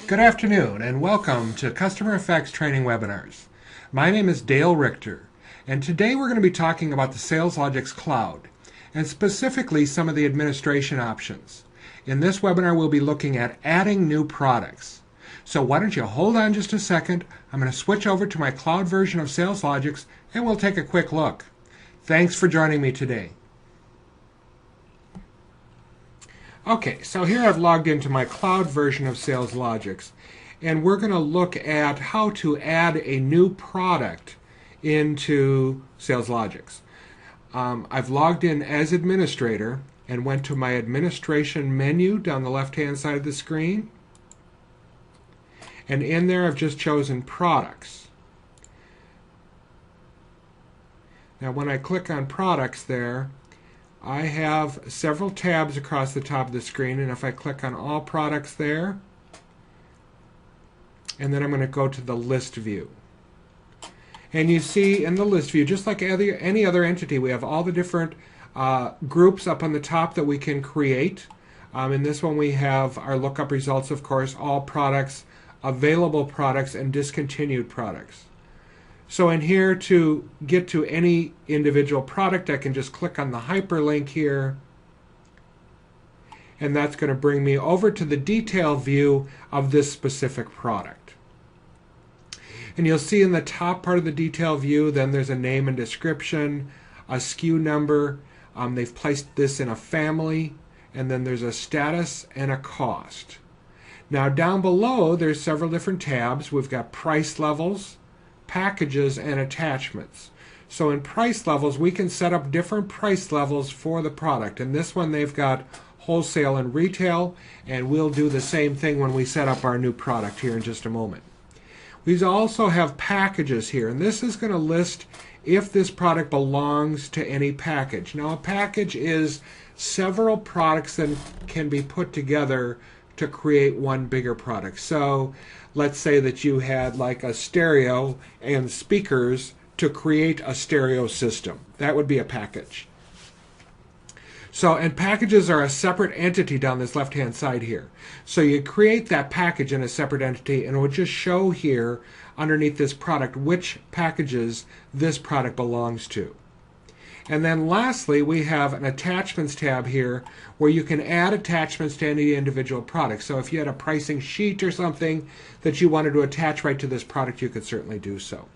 Good afternoon and welcome to Customer Effects Training Webinars. My name is Dale Richter, and today we're going to be talking about the SalesLogix Cloud and specifically some of the administration options. In this webinar we'll be looking at adding new products. So why don't you hold on just a second. I'm going to switch over to my cloud version of SalesLogix and we'll take a quick look. Thanks for joining me today. Okay, so here I've logged into my cloud version of SalesLogix, and we're going to look at how to add a new product into SalesLogix. I've logged in as administrator and went to my administration menu down the left-hand side of the screen, and in there I've just chosen products. Now when I click on products there, I have several tabs across the top of the screen, and if I click on all products there, and then I'm going to go to the list view. And you see in the list view, just like any other entity, we have all the different groups up on the top that we can create. In this one we have our lookup results, of course, all products, available products, and discontinued products. So in here, to get to any individual product, I can just click on the hyperlink here, and that's going to bring me over to the detail view of this specific product. And you'll see in the top part of the detail view, then there's a name and description, a SKU number, they've placed this in a family, and then there's a status and a cost. Now down below there's several different tabs. We've got price levels, packages, and attachments. So in price levels we can set up different price levels for the product. In this one they've got wholesale and retail, and we'll do the same thing when we set up our new product here in just a moment. We also have packages here, and this is going to list if this product belongs to any package. Now a package is several products that can be put together to create one bigger product. So let's say that you had like a stereo and speakers to create a stereo system. That would be a package. So, and packages are a separate entity down this left-hand side here. So you create that package in a separate entity, and it will just show here underneath this product which packages this product belongs to. And then lastly, we have an attachments tab here where you can add attachments to any individual product. So if you had a pricing sheet or something that you wanted to attach right to this product, you could certainly do so.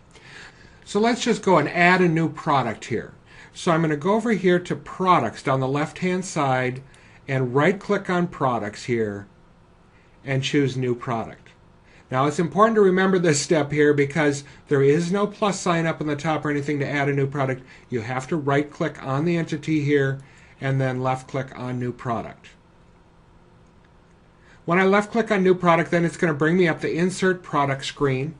So let's just go and add a new product here. So I'm going to go over here to products down the left-hand side and right-click on products here and choose new product. Now it's important to remember this step here because there is no plus sign up on the top or anything to add a new product. You have to right click on the entity here and then left click on new product. When I left click on new product, then it's going to bring me up the insert product screen,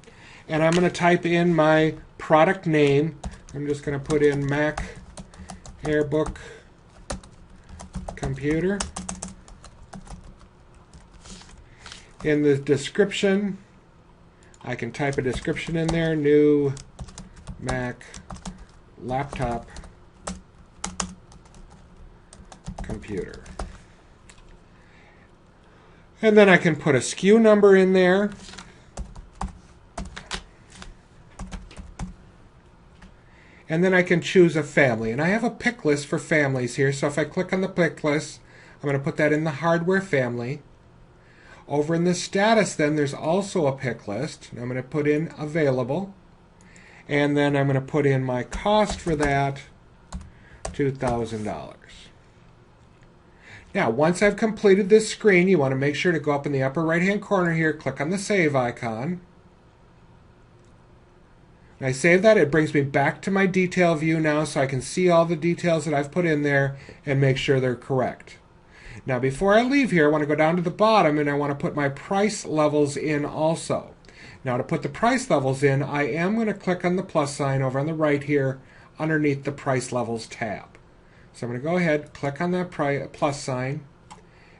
and I'm going to type in my product name. I'm just going to put in Mac Airbook Computer. In the description, I can type a description in there, new Mac laptop computer. And then I can put a SKU number in there. And then I can choose a family. And I have a pick list for families here, so if I click on the pick list, I'm going to put that in the hardware family. Over in the status then there's also a pick list. I'm going to put in available, and then I'm going to put in my cost for that, $2,000. Now once I've completed this screen, you want to make sure to go up in the upper right hand corner here, click on the save icon. When I save that, it brings me back to my detail view now, so I can see all the details that I've put in there and make sure they're correct. Now before I leave here, I want to go down to the bottom and I want to put my price levels in also. Now to put the price levels in, I am going to click on the plus sign over on the right here underneath the Price Levels tab. So I'm going to go ahead, click on that plus sign,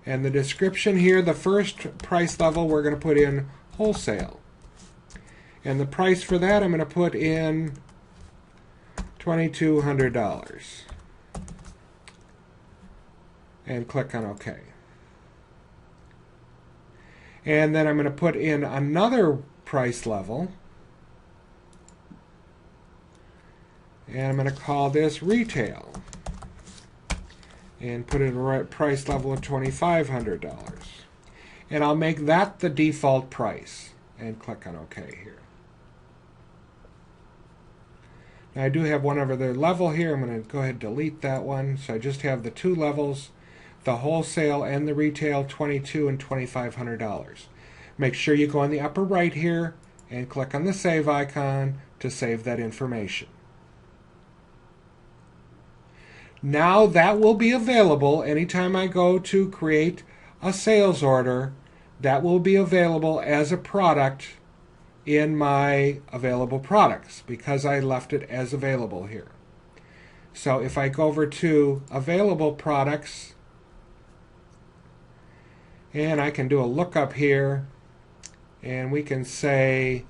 and the description here, the first price level, we're going to put in wholesale. And the price for that, I'm going to put in $2,200. And click on OK. And then I'm going to put in another price level. And I'm going to call this retail. And put in a price level of $2,500. And I'll make that the default price. And click on OK here. Now I do have one other level here. I'm going to go ahead and delete that one. So I just have the two levels, the wholesale and the retail, $2,200 and $2,500. Make sure you go on the upper right here and click on the save icon to save that information. Now that will be available anytime I go to create a sales order. That will be available as a product in my available products because I left it as available here. So if I go over to available products, and I can do a lookup here, and we can say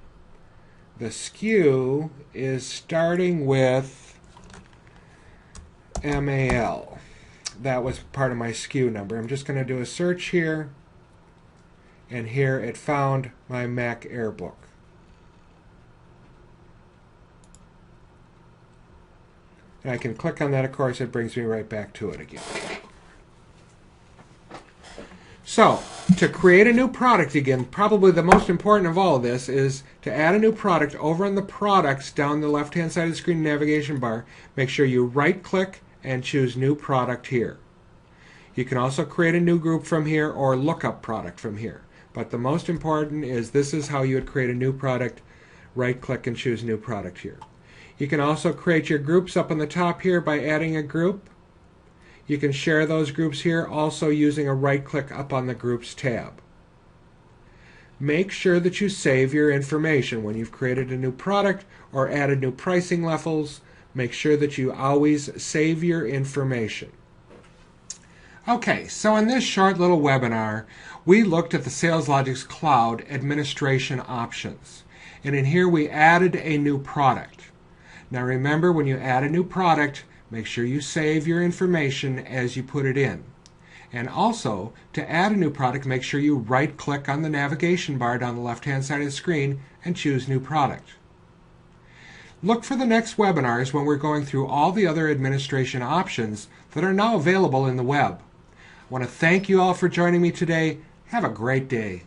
the SKU is starting with MAL. That was part of my SKU number. I'm just going to do a search here, and here it found my Mac Airbook. And I can click on that, of course, it brings me right back to it again. So, to create a new product again, probably the most important of all of this is to add a new product over on the products down the left-hand side of the screen navigation bar. Make sure you right-click and choose New Product here. You can also create a new group from here or look up product from here. But the most important is this is how you would create a new product. Right-click and choose New Product here. You can also create your groups up on the top here by adding a group. You can share those groups here also using a right-click up on the Groups tab. Make sure that you save your information when you've created a new product or added new pricing levels. Make sure that you always save your information. Okay, so in this short little webinar, we looked at the SalesLogix Cloud administration options. And in here we added a new product. Now remember, when you add a new product, make sure you save your information as you put it in. And also, to add a new product, make sure you right-click on the navigation bar down the left-hand side of the screen and choose New Product. Look for the next webinars when we're going through all the other administration options that are now available in the web. I want to thank you all for joining me today. Have a great day.